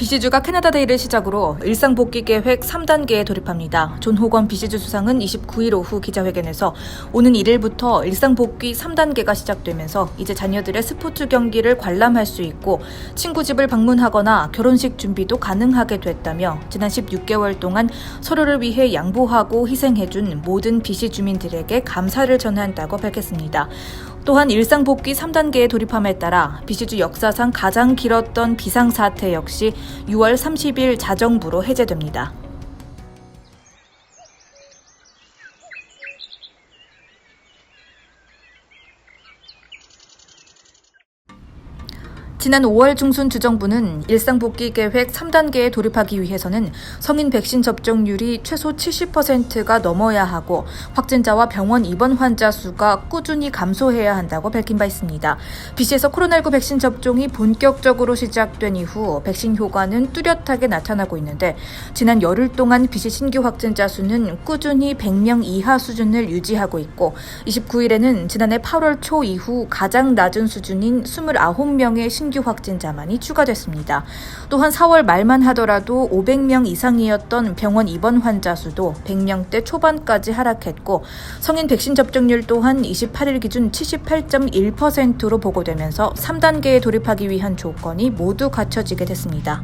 BC주가 캐나다데이를 시작으로 일상복귀 계획 3단계에 돌입합니다. 존 호건 BC주 수상은 29일 오후 기자회견에서 오는 1일부터 일상복귀 3단계가 시작되면서 이제 자녀들의 스포츠 경기를 관람할 수 있고 친구 집을 방문하거나 결혼식 준비도 가능하게 됐다며 지난 16개월 동안 서로를 위해 양보하고 희생해준 모든 BC 주민들에게 감사를 전한다고 밝혔습니다. 또한 일상복귀 3단계에 돌입함에 따라 BC주 역사상 가장 길었던 비상사태 역시 6월 30일 자정부로 해제됩니다. 지난 5월 중순 주정부는 일상복귀 계획 3단계에 돌입하기 위해서는 성인 백신 접종률이 최소 70%가 넘어야 하고 확진자와 병원 입원 환자 수가 꾸준히 감소해야 한다고 밝힌 바 있습니다. BC에서 코로나19 백신 접종이 본격적으로 시작된 이후 백신 효과는 뚜렷하게 나타나고 있는데 지난 열흘 동안 BC 신규 확진자 수는 꾸준히 100명 이하 수준을 유지하고 있고 29일에는 지난해 8월 초 이후 가장 낮은 수준인 29명의 신규 확진자만이 추가됐습니다. 또한 4월 말만 하더라도 500명 이상이었던 병원 입원 환자 수도 100명대 초반까지 하락했고 성인 백신 접종률 또한 28일 기준 78.1%로 보고되면서 3단계에 돌입하기 위한 조건이 모두 갖춰지게 됐습니다.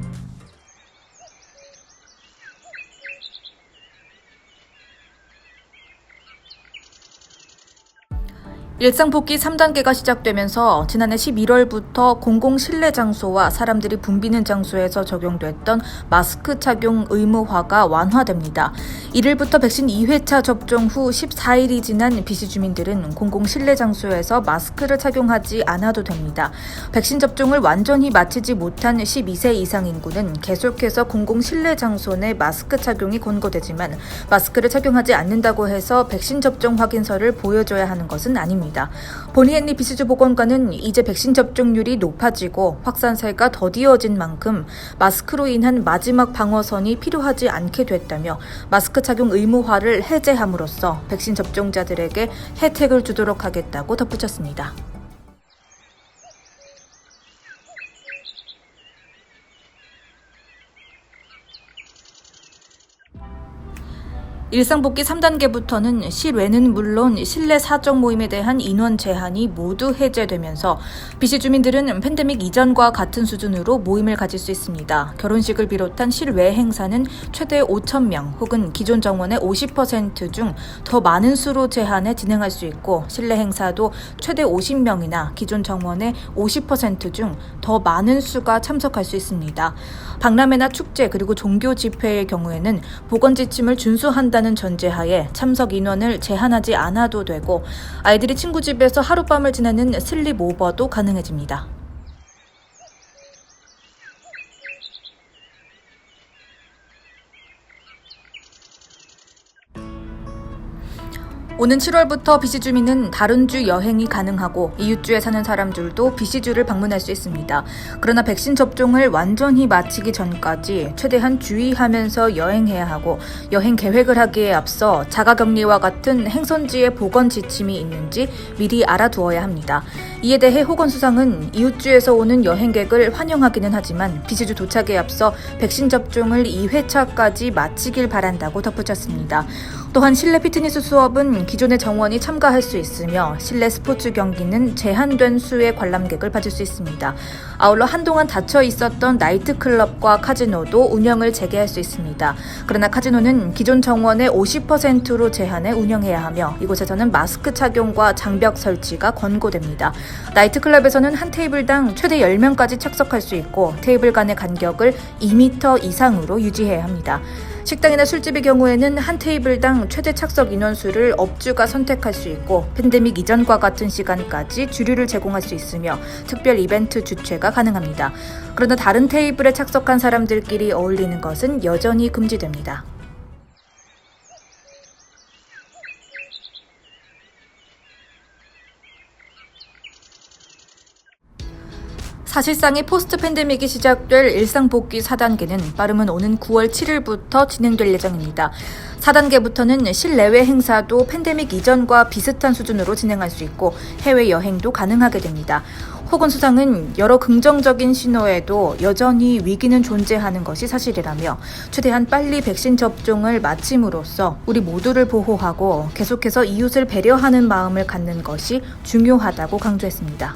일상복귀 3단계가 시작되면서 지난해 11월부터 공공 실내 장소와 사람들이 붐비는 장소에서 적용됐던 마스크 착용 의무화가 완화됩니다. 1일부터 백신 2회차 접종 후 14일이 지난 BC 주민들은 공공 실내 장소에서 마스크를 착용하지 않아도 됩니다. 백신 접종을 완전히 마치지 못한 12세 이상 인구는 계속해서 공공 실내 장소 내 마스크 착용이 권고되지만 마스크를 착용하지 않는다고 해서 백신 접종 확인서를 보여줘야 하는 것은 아닙니다. 보니 헨리 BC주 보건관은 이제 백신 접종률이 높아지고 확산세가 더디어진 만큼 마스크로 인한 마지막 방어선이 필요하지 않게 됐다며 마스크 착용 의무화를 해제함으로써 백신 접종자들에게 혜택을 주도록 하겠다고 덧붙였습니다. 일상복귀 3단계부터는 실외는 물론 실내 사적 모임에 대한 인원 제한이 모두 해제되면서 BC 주민들은 팬데믹 이전과 같은 수준으로 모임을 가질 수 있습니다. 결혼식을 비롯한 실외 행사는 최대 5,000명 혹은 기존 정원의 50% 중 더 많은 수로 제한해 진행할 수 있고 실내 행사도 최대 50명이나 기존 정원의 50% 중 더 많은 수가 참석할 수 있습니다. 박람회나 축제 그리고 종교 집회의 경우에는 보건 지침을 준수한다는 전제하에 참석 인원을 제한하지 않아도 되고 아이들이 친구 집에서 하룻밤을 지내는 슬립 오버도 가능해집니다. 오는 7월부터 BC 주민은 다른 주 여행이 가능하고 이웃주에 사는 사람들도 BC주를 방문할 수 있습니다. 그러나 백신 접종을 완전히 마치기 전까지 최대한 주의하면서 여행해야 하고 여행 계획을 하기에 앞서 자가격리와 같은 행선지의 보건 지침이 있는지 미리 알아두어야 합니다. 이에 대해 호건 수상은 이웃주에서 오는 여행객을 환영하기는 하지만 BC주 도착에 앞서 백신 접종을 2회차까지 마치길 바란다고 덧붙였습니다. 또한 실내 피트니스 수업은 기존의 정원이 참가할 수 있으며 실내 스포츠 경기는 제한된 수의 관람객을 받을 수 있습니다. 아울러 한동안 닫혀 있었던 나이트클럽과 카지노도 운영을 재개할 수 있습니다. 그러나 카지노는 기존 정원의 50%로 제한해 운영해야 하며 이곳에서는 마스크 착용과 장벽 설치가 권고됩니다. 나이트클럽에서는 한 테이블당 최대 10명까지 착석할 수 있고 테이블 간의 간격을 2m 이상으로 유지해야 합니다. 식당이나 술집의 경우에는 한 테이블당 최대 착석 인원수를 업주가 선택할 수 있고 팬데믹 이전과 같은 시간까지 주류를 제공할 수 있으며 특별 이벤트 주최가 가능합니다. 그러나 다른 테이블에 착석한 사람들끼리 어울리는 것은 여전히 금지됩니다. 사실상의 포스트 팬데믹이 시작될 일상 복귀 4단계는 빠르면 오는 9월 7일부터 진행될 예정입니다. 4단계부터는 실내외 행사도 팬데믹 이전과 비슷한 수준으로 진행할 수 있고 해외여행도 가능하게 됩니다. 호건 수상은 여러 긍정적인 신호에도 여전히 위기는 존재하는 것이 사실이라며 최대한 빨리 백신 접종을 마침으로써 우리 모두를 보호하고 계속해서 이웃을 배려하는 마음을 갖는 것이 중요하다고 강조했습니다.